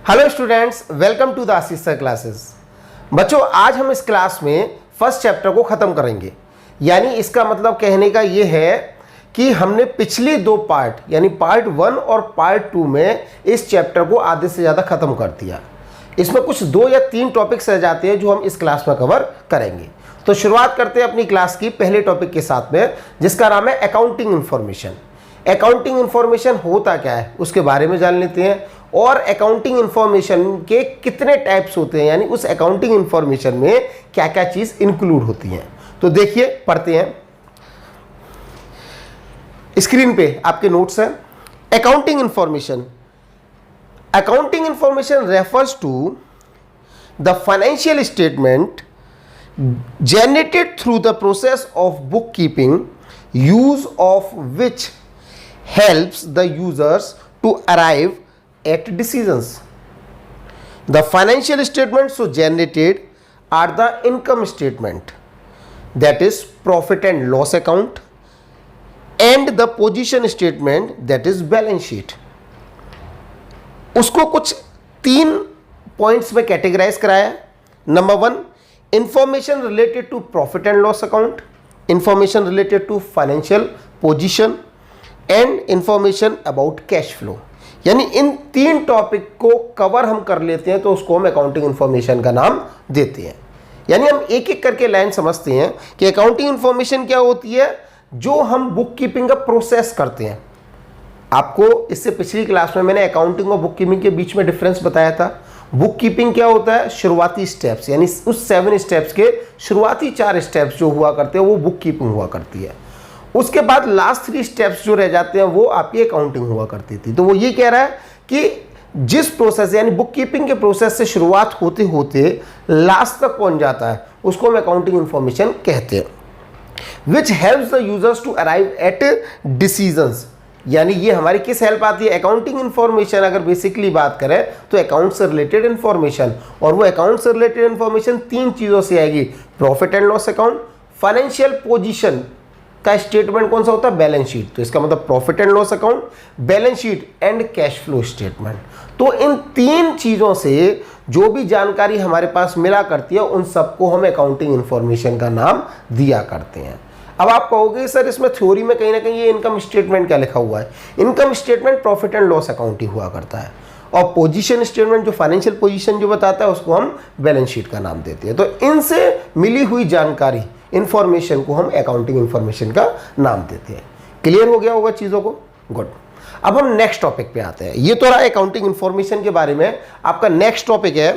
Hello students, welcome to the Ashish sir classes. बच्चों, आज हम इस क्लास में फर्स्ट चैप्टर को ख़त्म करेंगे। यानी इसका मतलब कहने का ये है कि हमने पिछले दो पार्ट यानी पार्ट 1 और पार्ट 2 में इस चैप्टर को आधे से ज़्यादा ख़त्म कर दिया। इसमें कुछ 2 या 3 टॉपिक्स रह जाते हैं जो हम इस क्लास में कवर करेंगे। तो शुरुआत करते हैं अपनी क्लास की पहले टॉपिक के साथ में, जिसका नाम है अकाउंटिंग इन्फॉर्मेशन। अकाउंटिंग इन्फॉर्मेशन होता क्या है उसके बारे में जान लेते हैं, और अकाउंटिंग इन्फॉर्मेशन के कितने टाइप्स होते हैं, यानी उस अकाउंटिंग इन्फॉर्मेशन में क्या क्या चीज़ इंक्लूड होती हैं। तो देखिए, पढ़ते हैं। स्क्रीन पे आपके नोट्स हैं। Accounting information refers to the financial statement generated through the process of bookkeeping, use of which helps the users to arrive at decisions. The financial statements so generated are the income statement, that is profit and loss account, and the position statement, that is balance sheet. उसको कुछ 3 points में categorize कराया। Number 1, information related to profit and loss account, information related to financial position and information about cash flow. यानी इन 3 topic को cover हम कर लेते हैं तो उसको हम अकाउंटिंग इंफॉर्मेशन का नाम देते हैं। यानी हम एक एक करके लाइन समझते हैं कि अकाउंटिंग इंफॉर्मेशन क्या होती है, जो हम बुक कीपिंग का प्रोसेस करते हैं। आपको इससे पिछली क्लास में मैंने अकाउंटिंग और बुक कीपिंग के बीच में डिफरेंस बताया था। बुक कीपिंग क्या होता है, शुरुआती स्टेप्स, यानी उस 7 स्टेप्स के शुरुआती 4 स्टेप्स जो हुआ करते हैं वो बुक कीपिंग हुआ करती है। उसके बाद लास्ट 3 स्टेप्स जो रह जाते हैं वो आपकी अकाउंटिंग हुआ करती थी। तो वो ये कह रहा है कि जिस प्रोसेस यानी बुक कीपिंग के प्रोसेस से शुरुआत होते होते लास्ट तक पहुंच जाता है उसको हम अकाउंटिंग इंफॉर्मेशन कहते हैं। Which helps the users to arrive at decisions. यानी ये हमारी किस हेल्प आती है, अकाउंटिंग इन्फॉर्मेशन। अगर बेसिकली बात करें तो अकाउंट से रिलेटेड इन्फॉर्मेशन, और वो अकाउंट से रिलेटेड इन्फॉर्मेशन 3 चीज़ों से आएगी। Profit and loss account, financial position का स्टेटमेंट कौन सा होता है, बैलेंस शीट। तो इसका मतलब profit and loss account, balance sheet and cash flow statement. तो इन 3 चीज़ों से जो भी जानकारी हमारे पास मिला करती है उन सबको हम अकाउंटिंग इन्फॉर्मेशन का नाम दिया करते हैं। अब आप कहोगे सर इसमें थ्योरी में कहीं ना कहीं ये इनकम स्टेटमेंट क्या लिखा हुआ है। Income statement profit and loss account ही हुआ करता है, और पोजीशन स्टेटमेंट जो फाइनेंशियल पोजीशन जो बताता है उसको हम बैलेंस शीट का नाम देते हैं। तो इनसे मिली हुई जानकारी इंफॉर्मेशन को हम अकाउंटिंग इंफॉर्मेशन का नाम देते हैं। क्लियर हो गया होगा चीज़ों को, गुड। अब हम नेक्स्ट टॉपिक पे आते हैं। ये तो रहा अकाउंटिंग इंफॉर्मेशन के बारे में। आपका नेक्स्ट टॉपिक है,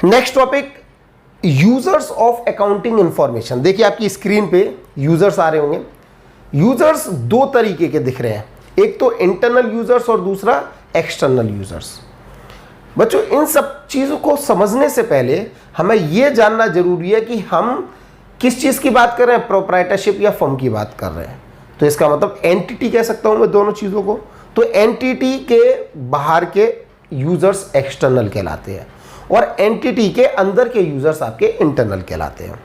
next topic users of accounting information. देखिए आपकी स्क्रीन पे यूजर्स आ रहे होंगे। यूजर्स 2 तरीके के दिख रहे हैं, एक तो इंटरनल यूजर्स और दूसरा एक्सटर्नल यूजर्स। बच्चों, इन सब चीज़ों को समझने से पहले हमें यह जानना जरूरी है कि हम किस चीज़ की बात कर रहे हैं, प्रोप्राइटरशिप या फर्म की बात कर रहे हैं। तो इसका मतलब एंटिटी कह सकता हूं मैं दोनों चीज़ों को। तो एंटिटी के बाहर के यूजर्स एक्सटर्नल कहलाते हैं, और एंटिटी के अंदर के यूजर्स आपके इंटरनल कहलाते हैं।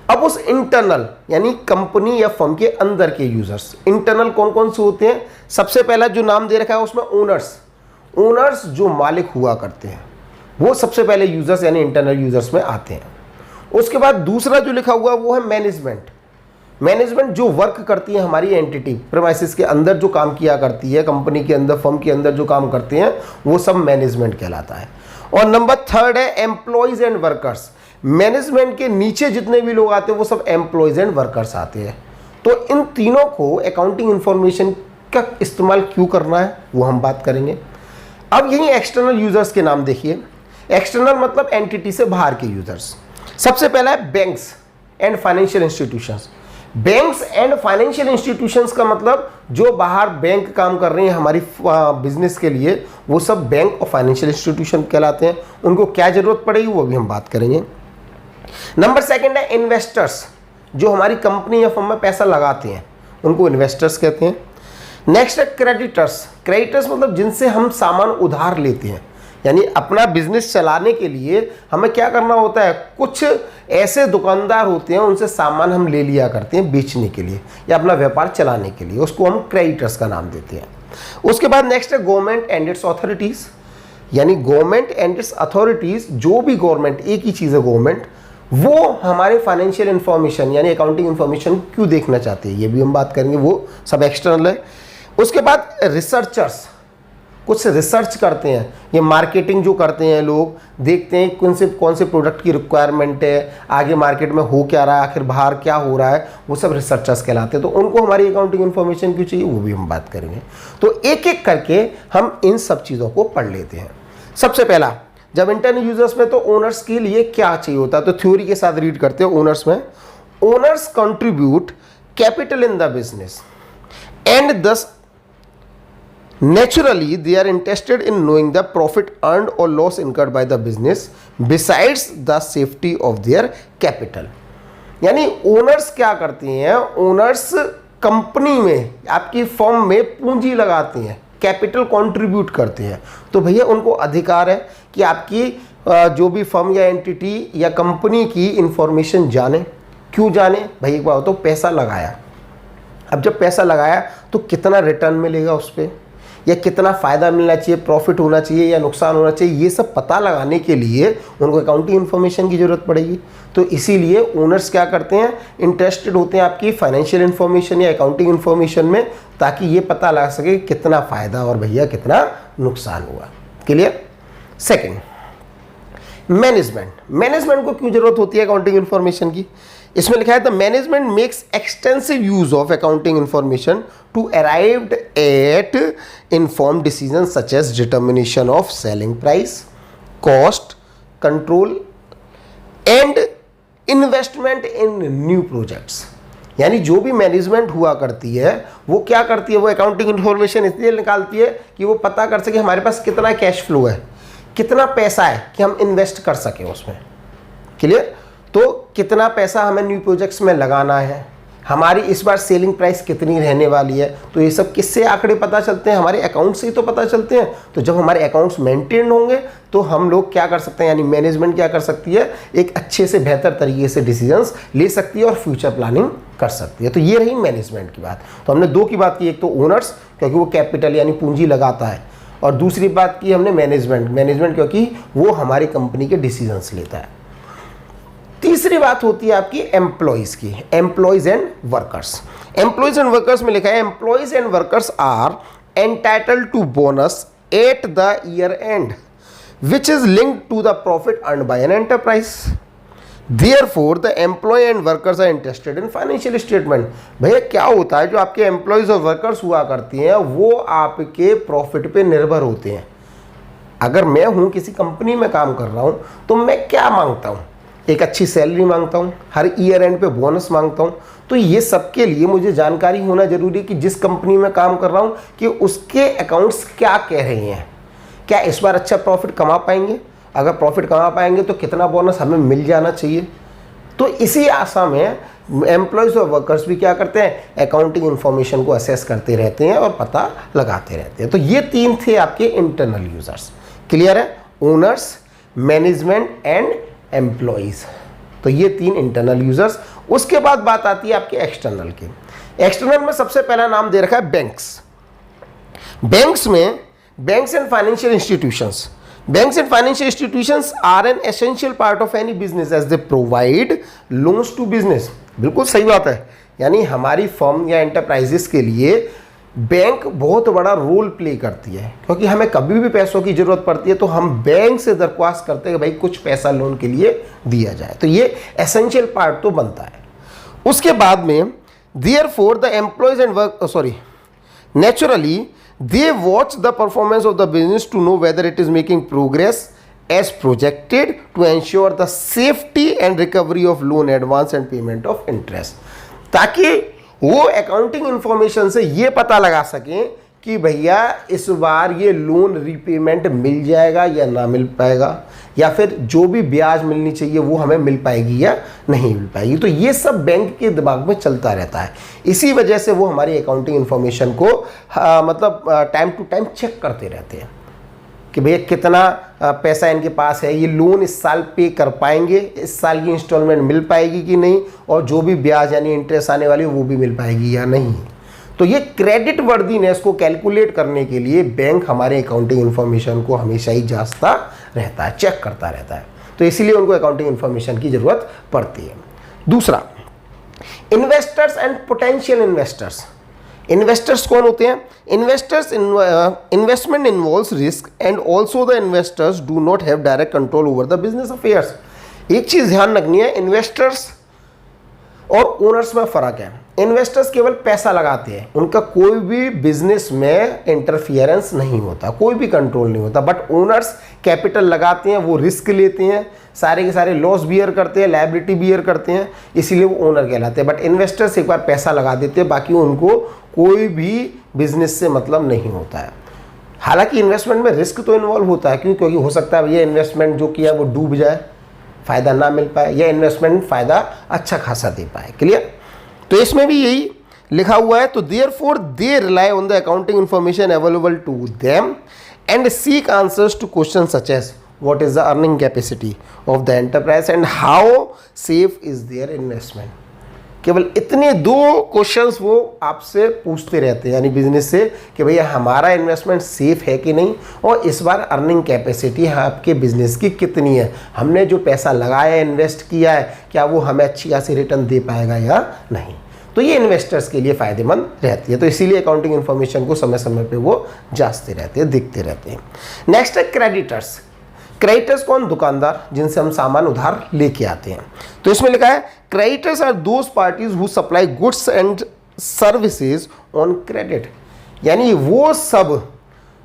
अब उस इंटरनल यानी कंपनी या फर्म के अंदर के यूजर्स इंटरनल कौन कौन से होते हैं। सबसे पहला जो नाम दे रखा है उसमें ओनर्स जो मालिक हुआ करते हैं वो सबसे पहले यूजर्स यानी इंटरनल यूजर्स में आते हैं। उसके बाद दूसरा जो लिखा हुआ वो है मैनेजमेंट जो वर्क करती है हमारी एंटिटी प्रीमाइसेस के अंदर, जो काम किया करती है कंपनी के अंदर, फर्म के अंदर जो काम करते हैं वो सब मैनेजमेंट कहलाता है। और नंबर 3 है एम्प्लॉयज एंड वर्कर्स। मैनेजमेंट के नीचे जितने भी लोग आते हैं वो सब एम्प्लॉयज एंड वर्कर्स आते हैं। तो इन तीनों को अकाउंटिंग इंफॉर्मेशन का इस्तेमाल क्यों करना है वो हम बात करेंगे। अब यही एक्सटर्नल यूजर्स के नाम देखिए। एक्सटर्नल मतलब एंटिटी से बाहर के यूजर्स। सबसे पहला है banks and financial institutions. Banks and financial institutions का मतलब जो बाहर बैंक काम कर रहे हैं हमारी बिजनेस के लिए, वो सब बैंक और फाइनेंशियल इंस्टीट्यूशन कहलाते हैं। उनको क्या जरूरत पड़ेगी वो भी हम बात करेंगे। नंबर 2 है इन्वेस्टर्स, जो हमारी कंपनी या फर्म में पैसा लगाते हैं उनको इन्वेस्टर्स कहते हैं। नेक्स्ट है क्रेडिटर्स मतलब जिनसे हम सामान उधार लेते हैं, यानी अपना बिजनेस चलाने के लिए हमें क्या करना होता है, कुछ ऐसे दुकानदार होते हैं उनसे सामान हम ले लिया करते हैं बेचने के लिए या अपना व्यापार चलाने के लिए, उसको हम क्रेडिटर्स का नाम देते हैं। उसके बाद नेक्स्ट है गवर्नमेंट एंड इट्स अथॉरिटीज। यानी गवर्नमेंट एंड इट्स अथॉरिटीज, जो भी गवर्नमेंट, एक ही चीज़ है गवर्नमेंट, वो हमारे फाइनेंशियल इंफॉर्मेशन यानी अकाउंटिंग इंफॉर्मेशन क्यों देखना चाहती है, ये भी हम बात करेंगे, वो सब एक्सटर्नल है। उसके बाद रिसर्चर्स कुछ रिसर्च करते हैं, ये मार्केटिंग जो करते हैं लोग, देखते हैं कौन से प्रोडक्ट की रिक्वायरमेंट है, आगे मार्केट में हो क्या रहा है, आखिर बाहर क्या हो रहा है, वो सब रिसर्चर्स कहलाते हैं। तो उनको हमारी अकाउंटिंग इन्फॉर्मेशन क्यों चाहिए, वो भी हम बात करेंगे। तो एक एक करके हम इन सब चीज़ों को पढ़ लेते हैं। सबसे पहला, जब इंटरनल यूजर्स में तो ओनर्स के लिए क्या चाहिए होता है, तो थ्योरी के साथ रीड करते हैं। ओनर्स में, owners contribute capital in the business and दस naturally they are interested in knowing the profit earned or loss incurred by the business besides the safety of their capital। यानी owners क्या करते हैं, owners company में, आपकी firm में पूंजी लगाते हैं, कैपिटल कंट्रीब्यूट करते हैं। तो भैया उनको अधिकार है कि आपकी जो भी फर्म या एंटिटी या कंपनी की इंफॉर्मेशन जाने। क्यों जाने भाई, एक बार तो पैसा लगाया, अब जब पैसा लगाया तो कितना रिटर्न मिलेगा उस पर, या कितना फ़ायदा मिलना चाहिए, प्रॉफिट होना चाहिए या नुकसान होना चाहिए, ये सब पता लगाने के लिए उनको अकाउंटिंग इन्फॉर्मेशन की ज़रूरत पड़ेगी। तो इसीलिए ओनर्स क्या करते हैं, इंटरेस्टेड होते हैं आपकी फाइनेंशियल इन्फॉर्मेशन या अकाउंटिंग इन्फॉर्मेशन में, ताकि ये पता लगा सके कितना फ़ायदा और भैया कितना नुकसान हुआ। क्लियर। Second, management. मैनेजमेंट को क्यों ज़रूरत होती है अकाउंटिंग इन्फॉर्मेशन की, इसमें लिखा है the management makes extensive use of accounting information to arrived at inform decision such as determination of selling price, cost control and investment in new projects. यानी जो भी मैनेजमेंट हुआ करती है वो क्या करती है, वो अकाउंटिंग इन्फॉर्मेशन इसलिए निकालती है कि वो पता कर सके हमारे पास कितना कैश फ्लो है, कितना पैसा है कि हम इन्वेस्ट कर सकें उसमें। क्लियर। तो कितना पैसा हमें न्यू प्रोजेक्ट्स में लगाना है, हमारी इस बार सेलिंग प्राइस कितनी रहने वाली है, तो ये सब किससे आंकड़े पता चलते हैं, हमारे अकाउंट से ही तो पता चलते हैं। तो जब हमारे अकाउंट्स मेंटेन होंगे तो हम लोग क्या कर सकते हैं, यानी मैनेजमेंट क्या कर सकती है, एक अच्छे से बेहतर तरीके से डिसीजंस ले सकती है और फ्यूचर प्लानिंग कर सकती है। तो ये रही मैनेजमेंट की बात। तो हमने दो की बात की, एक तो ओनर्स क्योंकि वो कैपिटल यानी पूंजी लगाता है, और दूसरी बात की हमने मैनेजमेंट क्योंकि वो हमारी कंपनी के डिसीजंस लेता है। तीसरी बात होती है आपकी एम्प्लॉइज की, employees and workers. Employees and workers में लिखा है employees and workers are entitled to bonus at the year end which is linked to the profit earned by an enterprise. Therefore, the employee and workers are interested in financial statement। भैया क्या होता है, जो आपके employees और workers हुआ करती हैं वो आपके प्रॉफिट पे निर्भर होते हैं। अगर मैं हूँ किसी कंपनी में काम कर रहा हूँ तो मैं क्या मांगता हूँ, एक अच्छी सैलरी मांगता हूँ, हर ईयर एंड पे बोनस मांगता हूँ। तो ये सब के लिए मुझे जानकारी होना जरूरी है कि जिस कंपनी में काम कर रहा हूँ कि उसके अकाउंट्स क्या कह रहे हैं, क्या इस बार अच्छा प्रॉफिट कमा पाएंगे, अगर प्रॉफिट कमा पाएंगे तो कितना बोनस हमें मिल जाना चाहिए। तो इसी आशा में एम्प्लॉयज़ और वर्कर्स भी क्या करते हैं, अकाउंटिंग इन्फॉर्मेशन को असेस करते रहते हैं और पता लगाते रहते हैं। तो ये तीन थे आपके इंटरनल यूजर्स। क्लियर है, ओनर्स, मैनेजमेंट एंड एम्प्लॉयज़। तो ये तीन इंटरनल यूजर्स। उसके बाद बात आती है आपके एक्सटर्नल की। एक्सटर्नल में सबसे पहला नाम दे रखा है बैंक्स। बैंक्स में banks and financial institutions. Banks and financial institutions are an essential part of any business as they provide loans to business। बिल्कुल सही बात है, यानी हमारी फर्म या एंटरप्राइजेस के लिए बैंक बहुत बड़ा रोल प्ले करती है, क्योंकि हमें कभी भी पैसों की ज़रूरत पड़ती है तो हम बैंक से दरख्वास्त करते हैं कि भाई कुछ पैसा लोन के लिए दिया जाए। तो ये एसेंशियल पार्ट तो बनता है। उसके बाद में therefore the employees and naturally they watch the performance of the business to know whether it is making progress as projected to ensure the safety and recovery of loan advance and payment of interest। ताकि वो accounting information से ये पता लगा सकें कि भैया इस बार ये लोन रीपेमेंट मिल जाएगा या ना मिल पाएगा, या फिर जो भी ब्याज मिलनी चाहिए वो हमें मिल पाएगी या नहीं मिल पाएगी। तो ये सब बैंक के दिमाग में चलता रहता है। इसी वजह से वो हमारी अकाउंटिंग इन्फॉर्मेशन को मतलब टाइम टू टाइम चेक करते रहते हैं कि भैया कितना पैसा इनके पास है, ये लोन इस साल पे कर पाएंगे, इस साल की इंस्टॉलमेंट मिल पाएगी कि नहीं, और जो भी ब्याज यानी इंटरेस्ट आने वाली है वो भी मिल पाएगी या नहीं। तो ये क्रेडिट वर्दीनेस को कैलकुलेट करने के लिए बैंक हमारे अकाउंटिंग इन्फॉर्मेशन को हमेशा ही जांचता रहता है, चेक करता रहता है, तो इसीलिए उनको अकाउंटिंग इन्फॉर्मेशन की जरूरत पड़ती है। दूसरा, investors and potential investors. Investors कौन होते हैं? Investors, investment involves risk and also the investors do not have direct control over the business affairs. एक चीज ध्यान रखनी है, इन्वेस्टर्स और ओनर्स में फर्क है। इन्वेस्टर्स केवल पैसा लगाते हैं, उनका कोई भी बिजनेस में इंटरफियरेंस नहीं होता, कोई भी कंट्रोल नहीं होता। बट ओनर्स कैपिटल लगाते हैं, वो रिस्क लेते हैं, सारे के सारे लॉस बियर करते हैं, लायबिलिटी बियर करते हैं, इसीलिए वो ओनर कहलाते हैं। बट इन्वेस्टर्स एक बार पैसा लगा देते हैं, बाकी उनको कोई भी बिजनेस से मतलब नहीं होता है। हालांकि इन्वेस्टमेंट में रिस्क तो इन्वॉल्व होता है, क्यों? क्योंकि हो सकता है ये इन्वेस्टमेंट जो किया वो डूब जाए, फ़ायदा ना मिल पाए, या इन्वेस्टमेंट फ़ायदा अच्छा खासा दे पाए। क्लियर? तो इसमें भी यही लिखा हुआ है। तो therefore they rely on the accounting information available to them and seek answers to question such as what is the earning capacity of the enterprise and how safe is their investment. केवल इतने दो questions वो आपसे पूछते रहते हैं, यानी business से, कि भैया हमारा इन्वेस्टमेंट सेफ है कि नहीं, और इस बार अर्निंग कैपेसिटी आपके बिजनेस की कितनी है, हमने जो पैसा लगाया, इन्वेस्ट किया है, क्या वो हमें अच्छी खासी रिटर्न दे पाएगा या नहीं। तो ये इन्वेस्टर्स के लिए फ़ायदेमंद रहती है। तो इसीलिए अकाउंटिंग इन्फॉर्मेशन को समय समय पे वो जांचते रहते हैं, देखते रहते हैं। नेक्स्ट है क्रेडिटर्स। क्रेडिटर्स कौन? दुकानदार, जिनसे हम सामान उधार लेके आते हैं। तो इसमें लिखा है creditors are those parties who supply goods and services on credit. यानी वो सब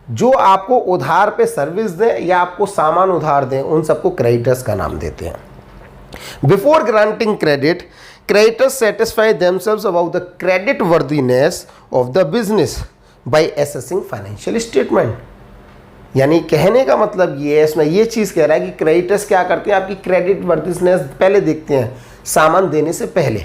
जो आपको उधार पे सर्विस दें या आपको सामान उधार दें, उन सबको क्रेडिटर्स का नाम देते हैं। Before granting credit, creditors satisfy themselves about the credit worthiness of the business by assessing financial statement। यानी कहने का मतलब ये है, इसमें ये चीज़ कह रहा है कि क्रेडिटर्स क्या करते हैं, आपकी क्रेडिट वर्दीनेस पहले देखते हैं सामान देने से पहले,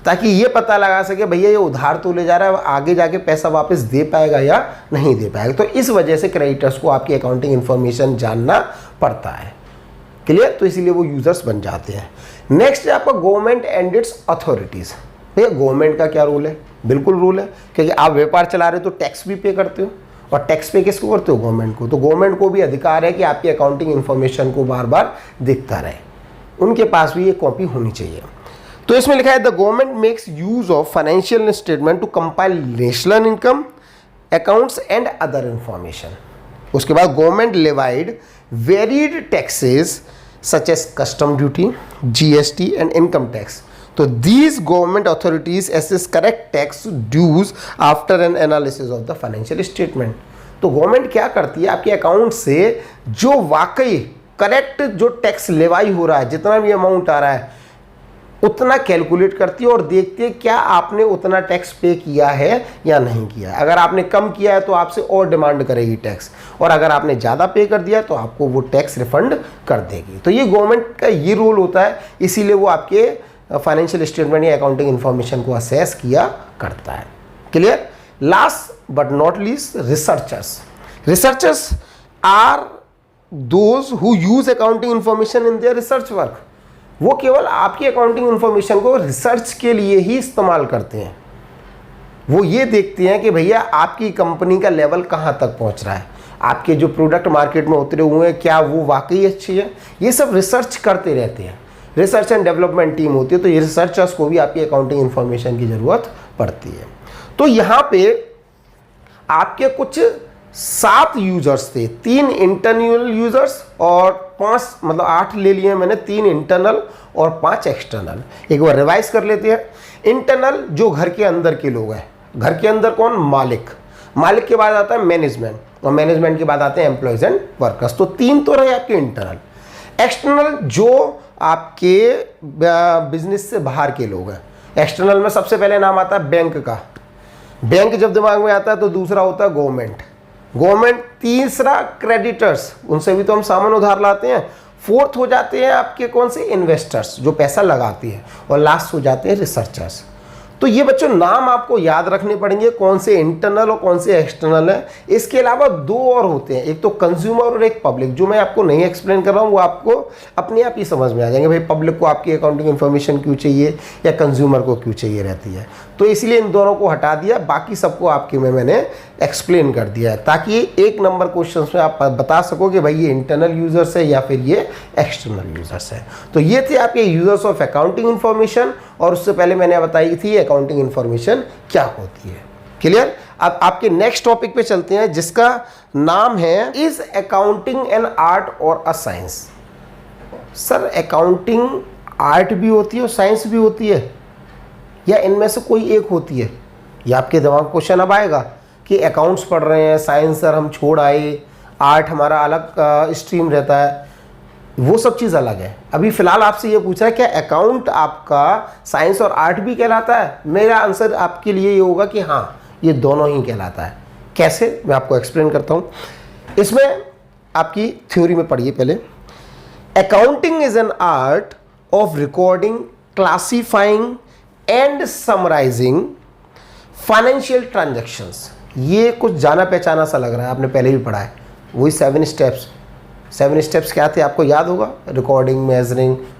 ताकि ये पता लगा सके भैया ये उधार तो ले जा रहा है, आगे जाके पैसा वापस दे पाएगा या नहीं दे पाएगा। तो इस वजह से क्रेडिटर्स को आपकी अकाउंटिंग इन्फॉर्मेशन जानना पड़ता है। क्लियर? तो इसीलिए वो यूजर्स बन जाते हैं। नेक्स्ट है आपका गवर्नमेंट एंड इट्स अथॉरिटीज़। भैया गवर्नमेंट का क्या रूल है? बिल्कुल रूल है, क्योंकि आप व्यापार चला रहे हो तो टैक्स भी पे करते हो, और टैक्स पे किसको करते हो? गवर्नमेंट को। तो गवर्नमेंट को भी अधिकार है कि आपकी अकाउंटिंग इन्फॉर्मेशन को बार बार देखता रहे, उनके पास भी ये कॉपी होनी चाहिए। तो इसमें लिखा है the government makes use of financial statement to compile national income accounts and other information. उसके बाद government levied varied taxes such as custom duty, GST and income tax. So these government authorities assess correct tax dues after an analysis of the financial statement. तो government क्या करती है, आपके account से जो वाकई करेक्ट जो टैक्स लेवाई हो रहा है, जितना भी अमाउंट आ रहा है, उतना कैलकुलेट करती है और देखती है क्या आपने उतना टैक्स पे किया है या नहीं किया। अगर आपने कम किया है तो आपसे और डिमांड करेगी टैक्स, और अगर आपने ज़्यादा पे कर दिया तो आपको वो टैक्स रिफंड कर देगी। तो ये गवर्नमेंट का ये रोल होता है, इसीलिए वो आपके फाइनेंशियल स्टेटमेंट या अकाउंटिंग इन्फॉर्मेशन को असेस किया करता है। Clear? Last but not least, researchers. Researchers are those who use accounting information in their research work. वो केवल आपकी अकाउंटिंग इन्फॉर्मेशन को रिसर्च के लिए ही इस्तेमाल करते हैं। वो ये देखते हैं कि भैया आपकी कंपनी का लेवल कहाँ तक पहुँच रहा है, आपके जो प्रोडक्ट मार्केट में उतरे हुए हैं क्या वो वाकई अच्छी है, ये सब रिसर्च करते रहते हैं। रिसर्च एंड डेवलपमेंट टीम होती है, तो ये रिसर्चर्स को भी आपकी अकाउंटिंग इन्फॉर्मेशन की ज़रूरत पड़ती है। तो यहाँ पे आपके कुछ 7 यूजर्स थे, 3 इंटरनल यूजर्स और 5 मतलब 8 ले लिए मैंने, 3 इंटरनल और 5 एक्सटर्नल। एक बार रिवाइज कर लेते हैं। इंटरनल जो घर के अंदर के लोग हैं, घर के अंदर कौन? मालिक। मालिक के बाद आता है मैनेजमेंट, और मैनेजमेंट के बाद आते हैं एम्प्लॉयज एंड वर्कर्स। तो 3 तो रहे आपके इंटरनल। एक्सटर्नल जो आपके बिजनेस से बाहर के लोग हैं। एक्सटर्नल में सबसे पहले नाम आता है बैंक का। बैंक जब दिमाग में आता है तो दूसरा होता है गवर्नमेंट। गवर्नमेंट, तीसरा क्रेडिटर्स, उनसे भी तो हम सामान उधार लाते हैं। फोर्थ हो जाते हैं आपके कौन से? इन्वेस्टर्स, जो पैसा लगाते हैं। और लास्ट हो जाते हैं रिसर्चर्स। तो ये बच्चों नाम आपको याद रखने पड़ेंगे, कौन से इंटरनल और कौन से एक्सटर्नल है। इसके अलावा दो और होते हैं, एक तो कंज्यूमर और एक पब्लिक, जो मैं आपको नहीं एक्सप्लेन कर रहा हूँ, वो आपको अपने आप ही समझ में आ जाएंगे। भाई पब्लिक को आपकी अकाउंटिंग इन्फॉर्मेशन क्यों चाहिए या कंज्यूमर को क्यों चाहिए रहती है। तो इसलिए इन दोनों को हटा दिया, बाकी सबको आपके में मैंने एक्सप्लेन कर दिया है, ताकि एक नंबर क्वेश्चन में आप बता सको कि भाई ये इंटरनल यूजर्स है या फिर ये एक्सटर्नल यूजर्स है। तो ये थे आपके यूजर्स ऑफ अकाउंटिंग इन्फॉर्मेशन, और उससे पहले मैंने बताई थी अकाउंटिंग इन्फॉर्मेशन क्या होती है। क्लियर? अब आपके नेक्स्ट टॉपिक पे चलते हैं, जिसका नाम है इज अकाउंटिंग एन आर्ट और a science. Sir accounting art भी होती है और साइंस भी होती है, या इनमें से कोई एक होती है? ये आपके दिमाग में क्वेश्चन अब आएगा कि अकाउंट्स पढ़ रहे हैं, साइंस सर हम छोड़ आए, आर्ट हमारा अलग स्ट्रीम रहता है, वो सब चीज़ अलग है। अभी फ़िलहाल आपसे ये पूछा है क्या अकाउंट आपका साइंस और आर्ट भी कहलाता है? मेरा आंसर आपके लिए ये होगा कि हाँ, ये दोनों ही कहलाता है। कैसे, मैं आपको एक्सप्लेन करता हूँ। इसमें आपकी थ्योरी में पढ़िए पहले। Accounting is an art of recording, classifying and summarising financial transactions. ये कुछ जाना पहचाना सा लग रहा है, आपने पहले भी पढ़ा है। वही 7 स्टेप्स। 7 स्टेप्स क्या थे आपको याद होगा? Recording,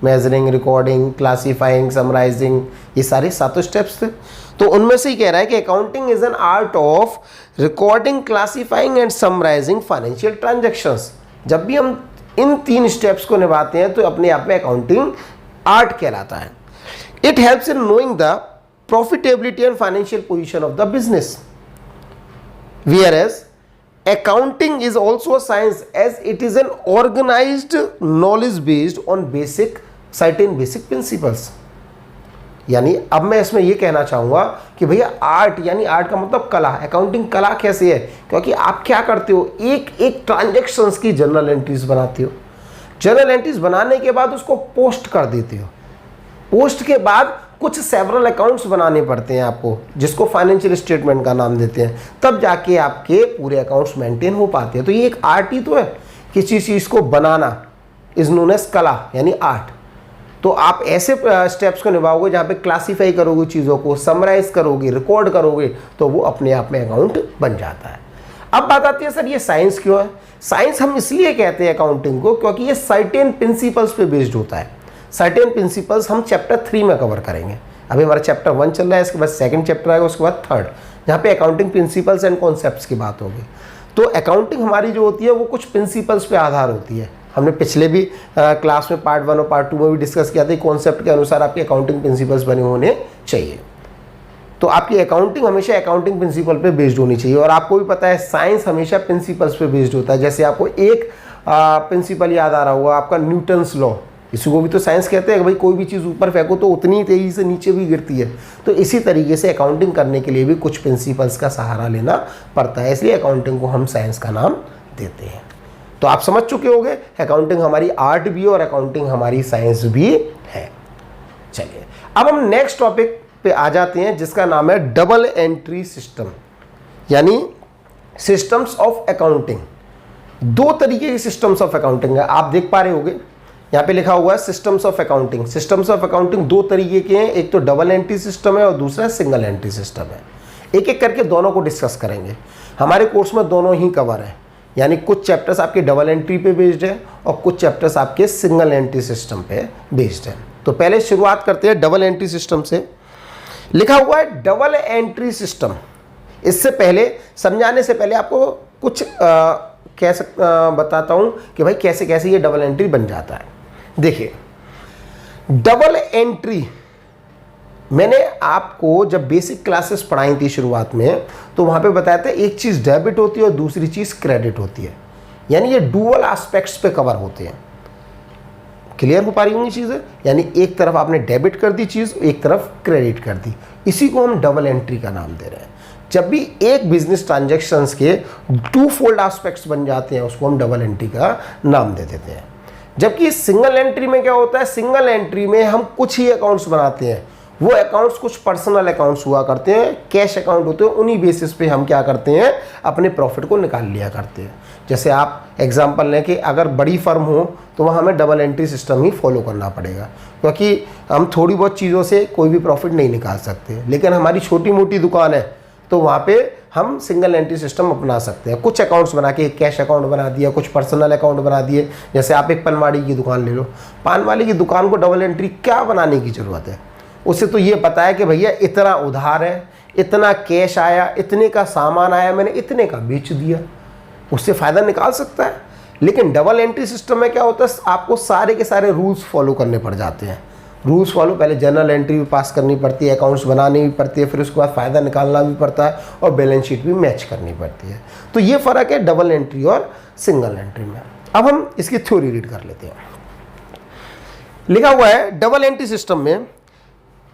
measuring, recording, classifying, summarising, ये सारे 7 स्टेप्स थे। तो उनमें से ही कह रहा है कि accounting is an art of recording, classifying and summarising financial transactions. जब भी हम इन 3 स्टेप्स को निभाते हैं तो अपने आप में अकाउंटिंग आर्ट कहलाता है। It helps in knowing the profitability and financial position of the business, whereas accounting is also a science as it is an organized knowledge based on certain basic principles। यानी अब मैं इसमें ये कहना चाहूँगा कि भैया आर्ट, यानी आर्ट का मतलब कला। अकाउंटिंग कला कैसे है? क्योंकि आप क्या करते हो, एक एक ट्रांजेक्शन्स की जर्नल एंट्रीज बनाते हो। जर्नल एंट्रीज बनाने के बाद उसको पोस्ट कर देते हो। पोस्ट के बाद कुछ सेवरल अकाउंट्स बनाने पड़ते हैं आपको, जिसको फाइनेंशियल स्टेटमेंट का नाम देते हैं, तब जाके आपके पूरे अकाउंट्स मेंटेन हो पाते हैं। तो ये एक आर्ट ही तो है, किसी चीज़ को बनाना इज नोन एज कला, यानी आर्ट। तो आप ऐसे स्टेप्स को निभाओगे जहाँ पे क्लासीफाई करोगे चीज़ों को, समराइज करोगे, रिकॉर्ड करोगे, तो वो अपने आप में अकाउंट बन जाता है। अब बात आती है सर ये साइंस क्यों है? साइंस हम इसलिए कहते हैं अकाउंटिंग को क्योंकि ये सर्टेन प्रिंसिपल्स पे बेस्ड होता है। सर्टेन प्रिंसिपल्स हम चैप्टर 3 में कवर करेंगे। अभी हमारा चैप्टर 1 चल रहा है, इसके बाद 2nd चैप्टर आएगा, उसके बाद 3rd, जहाँ पे अकाउंटिंग प्रिंसिपल्स एंड कॉन्सेप्ट्स की बात होगी। तो अकाउंटिंग हमारी जो होती है वो कुछ प्रिंसिपल्स पे आधार होती है। हमने पिछले भी क्लास में पार्ट 1 और पार्ट 2 में भी डिस्कस किया था, कॉन्सेप्ट के अनुसार आपके अकाउंटिंग प्रिंसिपल्स बने होने चाहिए। तो आपकी अकाउंटिंग हमेशा अकाउंटिंग प्रिंसिपल पे बेस्ड होनी चाहिए। और आपको भी पता है साइंस हमेशा प्रिंसिपल्स पे बेस्ड होता है। जैसे आपको एक प्रिंसिपल याद आ रहा होगा आपका, न्यूटन्स लॉ, इसी को भी तो साइंस कहते हैं कि भाई कोई भी चीज़ ऊपर फेंको तो उतनी ही तेज़ी से नीचे भी गिरती है। तो इसी तरीके से अकाउंटिंग करने के लिए भी कुछ प्रिंसिपल्स का सहारा लेना पड़ता है, इसलिए अकाउंटिंग को हम साइंस का नाम देते हैं। तो आप समझ चुके होंगे अकाउंटिंग हमारी आर्ट भी है और अकाउंटिंग हमारी साइंस भी है। चलिए अब हम नेक्स्ट टॉपिक पे आ जाते हैं, जिसका नाम है डबल एंट्री सिस्टम, यानी सिस्टम्स ऑफ अकाउंटिंग। 2 तरीके के सिस्टम्स ऑफ अकाउंटिंग है, आप देख पा रहे होंगे यहाँ पे लिखा हुआ है systems of accounting. Systems of accounting 2 तरीके के हैं, एक तो डबल एंट्री सिस्टम है और दूसरा सिंगल एंट्री सिस्टम है। एक एक करके दोनों को डिस्कस करेंगे। हमारे कोर्स में दोनों ही कवर है, यानी कुछ चैप्टर्स आपके डबल एंट्री पे बेस्ड है और कुछ चैप्टर्स आपके सिंगल एंट्री सिस्टम पे बेस्ड है। तो पहले शुरुआत करते हैं डबल एंट्री सिस्टम से। लिखा हुआ है डबल एंट्री सिस्टम। इससे पहले, समझाने से पहले आपको कुछ बताता हूँ कि भाई कैसे कैसे ये डबल एंट्री बन जाता है। देखिए डबल एंट्री मैंने आपको जब बेसिक क्लासेस पढ़ाई थी शुरुआत में, तो वहाँ पे बताया था एक चीज़ डेबिट होती है और दूसरी चीज़ क्रेडिट होती है, यानी ये डुअल एस्पेक्ट्स पे कवर होते हैं। क्लियर हो पा रही होंगी चीज़ें? यानी एक तरफ आपने डेबिट कर दी चीज़, एक तरफ क्रेडिट कर दी, इसी को हम डबल एंट्री का नाम दे रहे हैं। जब भी एक बिजनेस ट्रांजैक्शंस के 2 फोल्ड एस्पेक्ट्स बन जाते हैं, उसको हम डबल एंट्री का नाम दे देते हैं। जबकि सिंगल एंट्री में क्या होता है, सिंगल एंट्री में हम कुछ ही अकाउंट्स बनाते हैं। वो अकाउंट्स कुछ पर्सनल अकाउंट्स हुआ करते हैं, कैश अकाउंट होते हैं, उन्हीं बेसिस पे हम क्या करते हैं, अपने प्रॉफिट को निकाल लिया करते हैं। जैसे आप एग्जांपल लें कि अगर बड़ी फर्म हो तो वहाँ हमें डबल एंट्री सिस्टम ही फॉलो करना पड़ेगा, क्योंकि हम थोड़ी बहुत चीज़ों से कोई भी प्रॉफिट नहीं निकाल सकते। लेकिन हमारी छोटी मोटी दुकान है तो वहाँ पे हम सिंगल एंट्री सिस्टम अपना सकते हैं। कुछ अकाउंट्स बना के, एक कैश अकाउंट बना दिया, कुछ पर्सनल अकाउंट बना दिए। जैसे आप एक पानवाड़ी की दुकान ले लो, पान वाली की दुकान को डबल एंट्री क्या बनाने की ज़रूरत है? उसे तो ये पता है कि भैया इतना उधार है, इतना कैश आया, इतने का सामान आया, मैंने इतने का बेच दिया, उससे फ़ायदा निकाल सकता है। लेकिन डबल एंट्री सिस्टम में क्या होता है, आपको सारे के सारे रूल्स फॉलो करने पड़ जाते हैं। रूल्स फॉलो, पहले जर्नल एंट्री भी पास करनी पड़ती है, अकाउंट्स बनानी भी पड़ती है, फिर उसके बाद फ़ायदा निकालना भी पड़ता है और बैलेंस शीट भी मैच करनी पड़ती है। तो ये फ़र्क है डबल एंट्री और सिंगल एंट्री में। अब हम इसकी थ्योरी रीड कर लेते हैं। लिखा हुआ है डबल एंट्री सिस्टम में,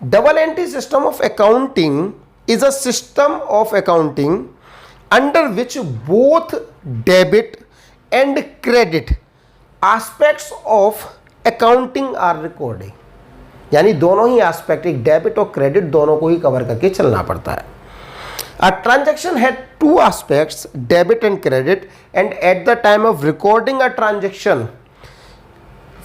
double entry system of accounting is a system of accounting under which both debit and credit aspects of accounting are recording. यानी दोनों ही एस्पेक्ट, एक डेबिट और क्रेडिट, दोनों को ही कवर करके चलना पड़ता है। A transaction had two aspects, debit and credit, and at the time of recording a transaction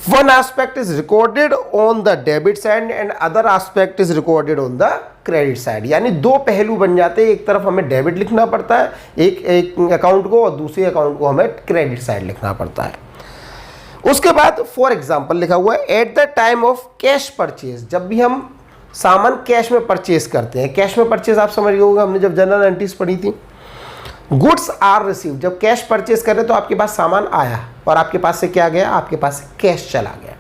one aspect is recorded on the debit side and other aspect is recorded on the credit side। यानी दो पहलू बन जाते हैं, एक तरफ हमें debit लिखना पड़ता है एक अकाउंट को, और दूसरे अकाउंट को हमें क्रेडिट साइड लिखना पड़ता है। उसके बाद फॉर एग्जांपल लिखा हुआ है eight the time of cash purchase. जब भी हम सामान कैश में परचेज करते हैं, कैश में परचेज आप समझ गए होंगे, हमने जब जनरल एंट्रीज पढ़ी थी। गुड्स आर रिसीव, जब कैश परचेज करें तो आपके पास सामान आया और आपके पास से क्या गया, आपके पास से कैश चला गया।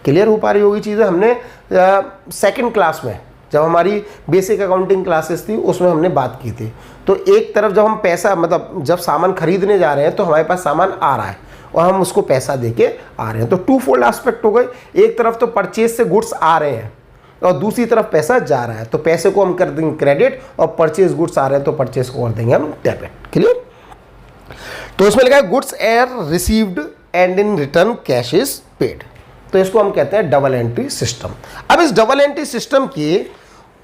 क्लियर हो पा रही होगी चीज़ें। हमने सेकंड क्लास में जब हमारी बेसिक अकाउंटिंग क्लासेस थी उसमें हमने बात की थी। तो एक तरफ जब हम पैसा, मतलब जब सामान खरीदने जा रहे हैं तो हमारे पास सामान आ रहा है और हम उसको पैसा दे के आ रहे हैं, तो टू फोल्ड एस्पेक्ट हो गए। एक तरफ तो परचेज से गुड्स आ रहे हैं और दूसरी तरफ पैसा जा रहा है, तो पैसे को हम कर देंगे क्रेडिट और परचेज गुड्स आ रहे हैं तो परचेज को कर देंगे हम डेबिट। क्लियर? तो इसमें लिखा है goods are received and in return cash is paid. तो इसको हम कहते हैं डबल एंट्री सिस्टम। अब इस डबल एंट्री सिस्टम के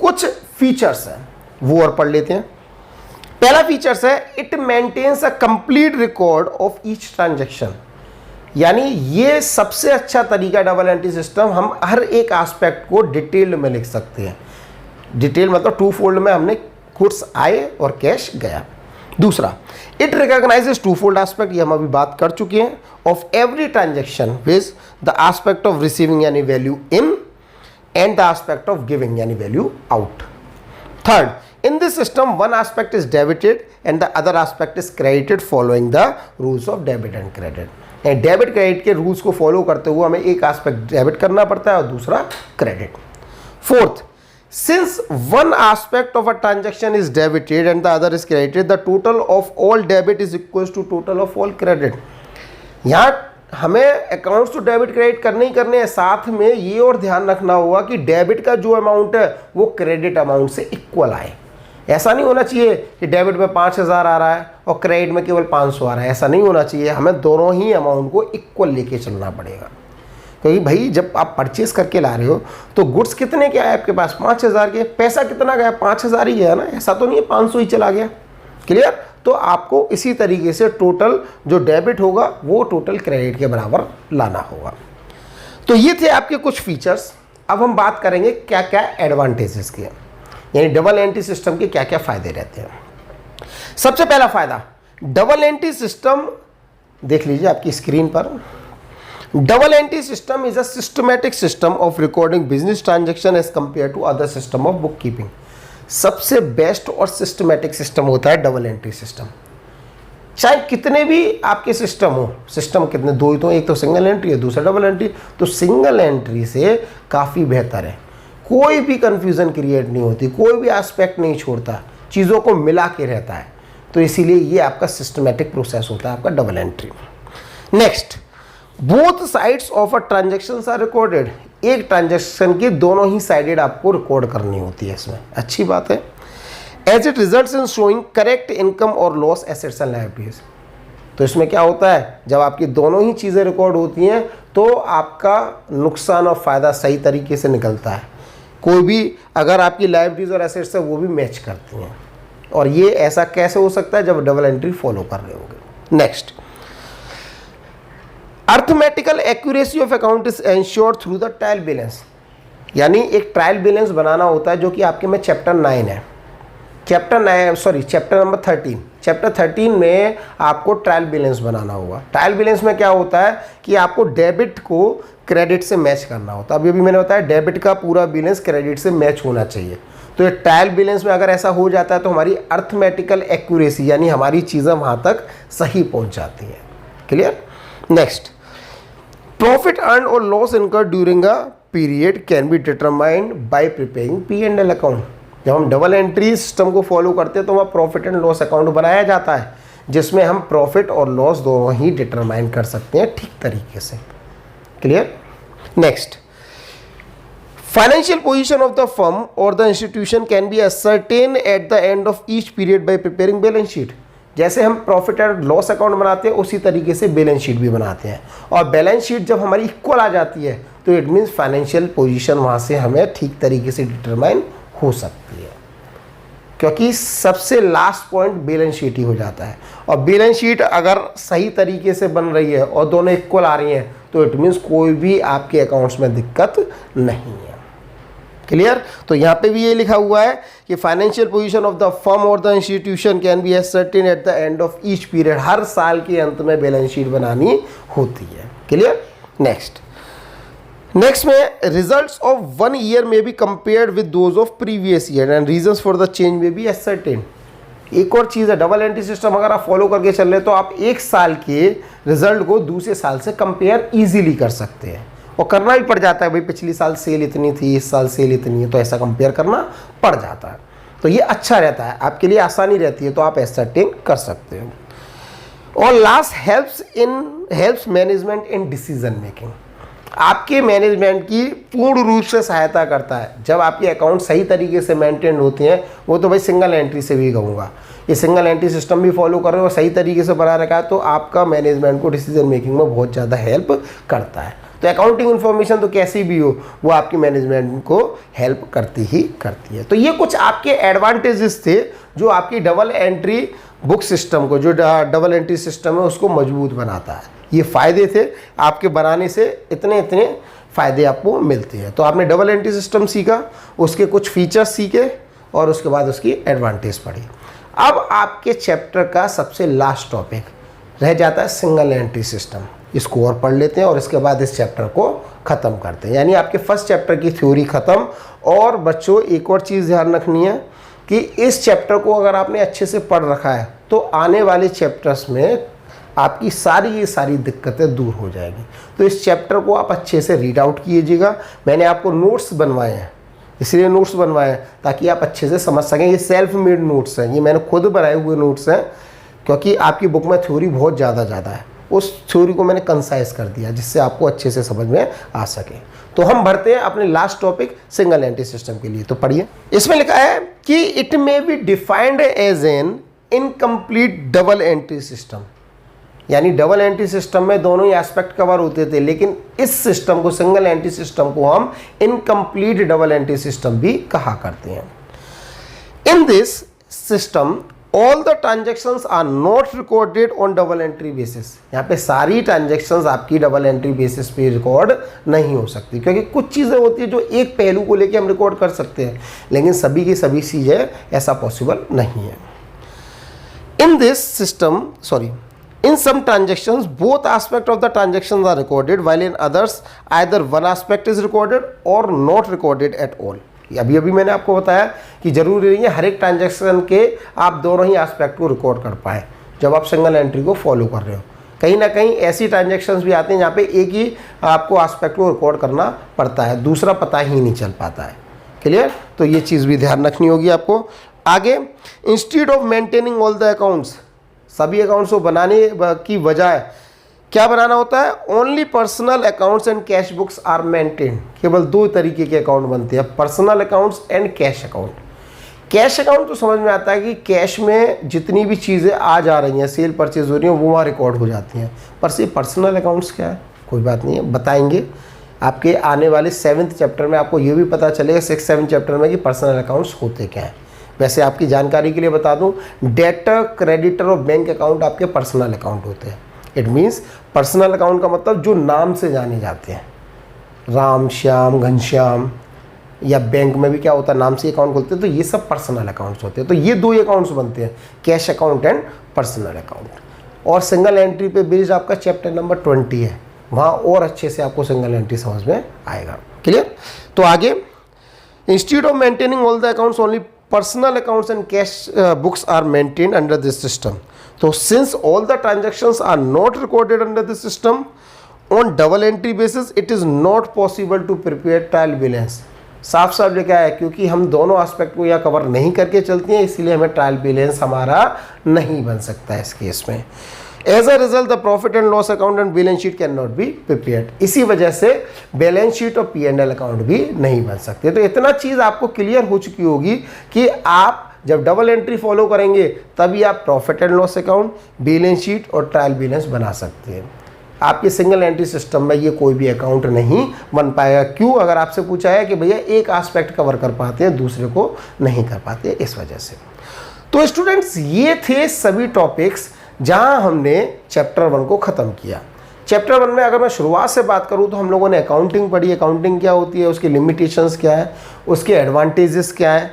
कुछ फीचर्स हैं, वो और पढ़ लेते हैं। पहला फीचर्स है it maintains a complete record of each transaction. यानी ये सबसे अच्छा तरीका डबल एंट्री सिस्टम, हम हर एक एस्पेक्ट को डिटेल में लिख सकते हैं। डिटेल मतलब टू फोल्ड में हमने गुड्स आए और कैश गया। दूसरा, it recognises two fold aspect, ये हम अभी बात कर चुके हैं, of every transaction with the aspect of receiving यानी value in and the aspect of giving यानी value out. Third, in this system one aspect is debited and the other aspect is credited following the rules of debit and credit। Debit credit के rules को follow करते हुए हमें एक aspect debit करना पड़ता है और दूसरा credit. Fourth, since one aspect of a transaction is debited and the other is credited, the total of all debit is equal to total of all credit. यहाँ हमें अकाउंट्स तो डेबिट क्रेडिट करने ही करने हैं, साथ में ये और ध्यान रखना होगा कि डेबिट का जो अमाउंट है वो क्रेडिट अमाउंट से इक्वल आए। ऐसा नहीं होना चाहिए कि डेबिट में 5,000 आ रहा है और क्रेडिट में केवल 500 आ रहा है, ऐसा नहीं होना चाहिए। हमें दोनों ही अमाउंट को इक्वल लेके चलना पड़ेगा, क्योंकि भाई जब आप परचेज करके ला रहे हो तो गुड्स कितने के आए आपके पास, 5,000 के, पैसा कितना गया, 5,000 ही गया ना, ऐसा तो नहीं है 500 ही चला गया। क्लियर? तो आपको इसी तरीके से टोटल जो डेबिट होगा वो टोटल क्रेडिट के बराबर लाना होगा। तो ये थे आपके कुछ फीचर्स। अब हम बात करेंगे क्या क्या एडवांटेजेस के, यानी डबल एंट्री सिस्टम के क्या क्या फायदे रहते हैं। सबसे पहला फायदा, डबल एंट्री सिस्टम देख लीजिए आपकी स्क्रीन पर। Double entry system is a systematic system of recording business transaction as compare to other system of book keeping. सबसे बेस्ट और सिस्टमैटिक सिस्टम होता है डबल एंट्री सिस्टम। चाहे कितने भी आपके सिस्टम हो, सिस्टम कितने, दो ही तो, एक तो सिंगल एंट्री है, दूसरा डबल एंट्री, तो सिंगल एंट्री से काफ़ी बेहतर है। कोई भी कंफ्यूजन क्रिएट नहीं होती, कोई भी एस्पेक्ट नहीं छोड़ता, चीज़ों को मिला के रहता है। तो इसीलिए ये आपका सिस्टमैटिक प्रोसेस होता है आपका double entry. Next, both sides of a transaction are recorded. एक ट्रांजैक्शन की दोनों ही साइडेड आपको रिकॉर्ड करनी होती है इसमें, अच्छी बात है। As it results in showing correct income और लॉस एसेट्स एंड लायबिलिटीज। तो इसमें क्या होता है, जब आपकी दोनों ही चीज़ें रिकॉर्ड होती हैं तो आपका नुकसान और फ़ायदा सही तरीके से निकलता है। कोई भी अगर आपकी लायबिलिटीज और एसेट्स है वो भी मैच करती हैं, और ये ऐसा कैसे हो सकता है जब डबल एंट्री फॉलो कर रहे होंगे। Next, arithmetical accuracy of account is ensured through the trial balance, यानी एक ट्रायल बैलेंस बनाना होता है जो कि आपके में चैप्टर 9 है, चैप्टर नंबर 13, चैप्टर 13 में आपको ट्रायल बैलेंस बनाना होगा। ट्रायल बैलेंस में क्या होता है कि आपको डेबिट को क्रेडिट से मैच करना होता है। अभी मैंने बताया डेबिट का पूरा बैलेंस क्रेडिट से मैच होना चाहिए। तो ये ट्रायल बैलेंस में अगर ऐसा हो जाता है तो हमारी अर्थमेटिकल एक्यूरेसी यानी हमारी चीज़ें वहाँ तक सही पहुँच जाती हैं। क्लियर। नेक्स्ट, प्रॉफिट अर्न और लॉस इनकर during a period can be determined by preparing P&L account. जब हम डबल एंट्री सिस्टम को फॉलो करते हैं तो वहाँ प्रॉफिट एंड लॉस अकाउंट बनाया जाता है जिसमें हम प्रॉफिट और लॉस दोनों ही डिटरमाइन कर सकते हैं ठीक तरीके से। Clear. Next, financial position of the firm और the institution can be ascertain at the end of each period by preparing balance sheet. जैसे हम प्रॉफिट एंड लॉस अकाउंट बनाते हैं उसी तरीके से बैलेंस शीट भी बनाते हैं, और बैलेंस शीट जब हमारी इक्वल आ जाती है तो इट मीन्स फाइनेंशियल पोजीशन वहाँ से हमें ठीक तरीके से डिटरमाइन हो सकती है, क्योंकि सबसे लास्ट पॉइंट बैलेंस शीट ही हो जाता है। और बैलेंस शीट अगर सही तरीके से बन रही है और दोनों इक्वल आ रही हैं तो इट मीन्स कोई भी आपके अकाउंट्स में दिक्कत नहीं है। क्लियर। तो यहाँ पे भी ये लिखा हुआ है कि financial position of the firm और the institution can be ascertain at the end of each period. हर साल के अंत में बैलेंस शीट बनानी होती है। Clear. Next may results of 1 year may be compared with those of previous year and reasons for the change may be ascertain. एक और चीज़ है, डबल एंट्री सिस्टम अगर आप फॉलो करके चल रहे तो आप एक साल के रिजल्ट को दूसरे साल से कंपेयर इजीली कर सकते हैं, और करना भी पड़ जाता है। भाई पिछली साल सेल इतनी थी, इस साल सेल इतनी है, तो ऐसा कंपेयर करना पड़ जाता है। तो ये अच्छा रहता है, आपके लिए आसानी रहती है, तो आप असर्टेन कर सकते हो। और last helps management in decision making. आपके मैनेजमेंट की पूर्ण रूप से सहायता करता है। जब आपके अकाउंट सही तरीके से मेंटेन होते हैं, वो तो भाई सिंगल एंट्री से भी कहूँगा, ये सिंगल एंट्री सिस्टम भी फॉलो कर रहे हो और सही तरीके से बना रखा है, तो आपका मैनेजमेंट को डिसीजन मेकिंग में बहुत ज़्यादा हेल्प करता है। तो अकाउंटिंग इन्फॉर्मेशन तो कैसी भी हो वो आपकी मैनेजमेंट को हेल्प करती ही करती है। तो ये कुछ आपके एडवांटेजेस थे जो आपकी डबल एंट्री बुक सिस्टम को, जो डबल एंट्री सिस्टम है उसको मजबूत बनाता है। ये फ़ायदे थे आपके बनाने से, इतने फ़ायदे आपको मिलते हैं। तो आपने डबल एंट्री सिस्टम सीखा, उसके कुछ फीचर्स सीखे और उसके बाद उसकी एडवांटेज पढ़ी। अब आपके चैप्टर का सबसे लास्ट टॉपिक रह जाता है सिंगल एंट्री सिस्टम। इसको और पढ़ लेते हैं और इसके बाद इस चैप्टर को ख़त्म करते हैं, यानी आपके फर्स्ट चैप्टर की थ्योरी ख़त्म। और बच्चों एक और चीज़ ध्यान रखनी है कि इस चैप्टर को अगर आपने अच्छे से पढ़ रखा है तो आने वाले चैप्टर्स में आपकी सारी की सारी दिक्कतें दूर हो जाएगी। तो इस चैप्टर को आप अच्छे से रीड आउट कीजिएगा। मैंने आपको नोट्स बनवाए हैं, इसलिए नोट्स बनवाए हैं ताकि आप अच्छे से समझ सकें। ये सेल्फ मेड नोट्स हैं, ये मैंने खुद बनाए हुए नोट्स हैं, क्योंकि आपकी बुक में थ्योरी बहुत ज़्यादा है। उस थ्योरी को मैंने कंसाइज कर दिया जिससे आपको अच्छे से समझ में आ सके। तो हम बढ़ते हैं अपने last topic single entry system के लिए। तो पढ़िए, इसमें लिखा है कि it may be defined as an incomplete double entry system. यानी डबल एंट्री सिस्टम में दोनों ही एस्पेक्ट कवर होते थे, लेकिन इस सिस्टम को, सिंगल एंट्री सिस्टम को हम इनकम्प्लीट डबल एंट्री सिस्टम भी कहा करते हैं। In this system all the transactions are not recorded on double entry basis. यहाँ पे सारी ट्रांजेक्शन्स आपकी डबल एंट्री बेसिस पे रिकॉर्ड नहीं हो सकती, क्योंकि कुछ चीज़ें होती है जो एक पहलू को लेके हम रिकॉर्ड कर सकते हैं, लेकिन सभी की सभी चीज़ें ऐसा पॉसिबल नहीं है। इन this system in some transactions both aspects of the transactions are recorded, while in others either one aspect is recorded or not recorded at all। अभी मैंने आपको बताया कि जरूरी नहीं है हर एक ट्रांजैक्शन के आप दोनों ही एस्पेक्ट को रिकॉर्ड कर पाए जब आप सिंगल एंट्री को फॉलो कर रहे हो। कहीं ना कहीं ऐसी ट्रांजैक्शंस भी आते हैं जहाँ पे एक ही आपको एस्पेक्ट को रिकॉर्ड करना पड़ता है, दूसरा पता ही नहीं चल पाता है। क्लियर। तो ये चीज़ भी ध्यान रखनी होगी आपको। आगे, instead of maintaining all the accounts, सभी अकाउंट्स को बनाने की बजाय क्या बनाना होता है, only personal accounts and cash books are maintain. केवल दो तरीके के अकाउंट बनते हैं, personal accounts and cash account. Cash account तो समझ में आता है कि कैश में जितनी भी चीज़ें आ जा रही हैं, सेल परचेज हो रही हैं, वो वहाँ रिकॉर्ड हो जाती हैं। पर से पर्सनल अकाउंट्स क्या है, कोई बात नहीं है, बताएंगे आपके आने वाले 7th चैप्टर में। आपको ये भी पता चलेगा 6, 7 चैप्टर में कि पर्सनल अकाउंट्स होते क्या हैं। वैसे आपकी जानकारी के लिए बता दूं, डेटर, क्रेडिटर और बैंक अकाउंट आपके पर्सनल अकाउंट होते हैं। इट मीन्स पर्सनल अकाउंट का मतलब जो नाम से जाने जाते हैं, राम, श्याम, घनश्याम, या बैंक में भी क्या होता है नाम से अकाउंट खोलते हैं, तो ये सब पर्सनल अकाउंट्स होते हैं। तो ये दो ही अकाउंट्स बनते हैं, cash account and personal account. और सिंगल एंट्री पे बेस्ड आपका चैप्टर नंबर 20 है, वहाँ और अच्छे से आपको सिंगल एंट्री समझ में आएगा। क्लियर? तो आगे, institute of maintaining all the accounts only personal accounts and cash books are maintained under this system. तो since all the transactions are not recorded under this system on double entry basis, it is not possible to prepare trial balance. साफ साफ लिखा है, क्योंकि हम दोनों aspect को यहाँ कवर नहीं करके चलते हैं, इसीलिए हमें ट्रायल बैलेंस हमारा नहीं बन सकता है इस केस में। As a result the profit and loss account and balance sheet can not be prepared. इसी वजह से बैलेंस शीट और P&L अकाउंट भी नहीं बन सकते। तो इतना चीज़ आपको क्लियर हो चुकी होगी कि आप जब डबल एंट्री फॉलो करेंगे तभी आप profit and loss account, balance sheet और ट्रायल बैलेंस बना सकते हैं। आपके सिंगल एंट्री सिस्टम में ये कोई भी अकाउंट नहीं बन पाएगा। क्यों? अगर आपसे पूछा है कि भैया एक एस्पेक्ट कवर कर पाते हैं, दूसरे को नहीं कर पाते, इस वजह से। तो स्टूडेंट्स, ये थे सभी टॉपिक्स जहां हमने चैप्टर 1 को ख़त्म किया। चैप्टर 1 में अगर मैं शुरुआत से बात करूं तो हम लोगों ने अकाउंटिंग पढ़ी, अकाउंटिंग क्या होती है, उसके लिमिटेशंस क्या है, उसके एडवांटेजेस क्या है,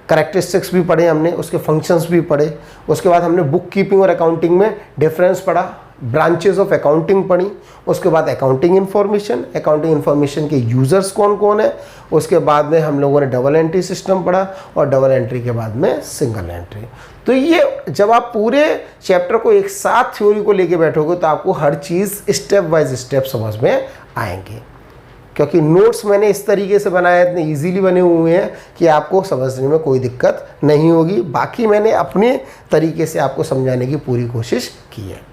करैक्टरिस्टिक्स भी पढ़े हमने, उसके फंक्शंस भी पढ़े। उसके बाद हमने बुक कीपिंग और अकाउंटिंग में डिफरेंस पढ़ा, ब्रांचेस ऑफ अकाउंटिंग पढ़ी। उसके बाद अकाउंटिंग इन्फॉर्मेशन के यूज़र्स कौन कौन है। उसके बाद में हम लोगों ने डबल एंट्री सिस्टम पढ़ा और डबल एंट्री के बाद में सिंगल एंट्री। तो ये जब आप पूरे चैप्टर को एक साथ थ्योरी को लेके बैठोगे तो आपको हर चीज़ स्टेप बाय स्टेप समझ में आएंगे, क्योंकि नोट्स मैंने इस तरीके से बनाए, इतने इजीली बने हुए हैं कि आपको समझने में कोई दिक्कत नहीं होगी। बाकी मैंने अपने तरीके से आपको समझाने की पूरी कोशिश की है।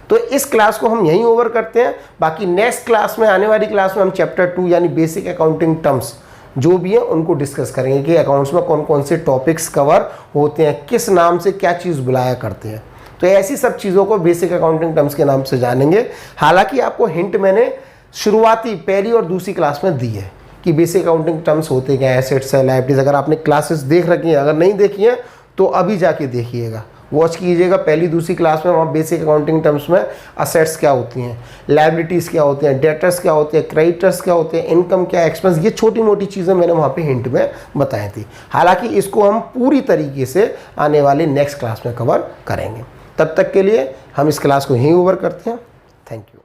तो इस क्लास को हम यहीं ओवर करते हैं। बाकी नेक्स्ट क्लास में, आने वाली क्लास में हम चैप्टर 2 यानी बेसिक अकाउंटिंग टर्म्स जो भी है उनको डिस्कस करेंगे कि अकाउंट्स में कौन कौन से टॉपिक्स कवर होते हैं, किस नाम से क्या चीज़ बुलाया करते हैं। तो ऐसी सब चीज़ों को बेसिक अकाउंटिंग टर्म्स के नाम से जानेंगे। हालांकि आपको हिंट मैंने शुरुआती पहली और दूसरी क्लास में दी है कि बेसिक अकाउंटिंग टर्म्स होते क्या, एसेट्स है, लायबिलिटीज। अगर आपने क्लासेस देख रखी हैं, अगर नहीं देखी हैं तो अभी जाके देखिएगा, वॉच कीजिएगा पहली दूसरी क्लास में। वहाँ बेसिक अकाउंटिंग टर्म्स में असेट्स क्या होती हैं, लायबिलिटीज़ क्या होती हैं, डेटर्स क्या होते हैं, क्रेडिटर्स क्या होते हैं, इनकम क्या, एक्सपेंस, ये छोटी मोटी चीज़ें मैंने वहाँ पे हिंट में बताई थी। हालांकि इसको हम पूरी तरीके से आने वाले नेक्स्ट क्लास में कवर करेंगे। तब तक के लिए हम इस क्लास को यहीं ओवर करते हैं। Thank you.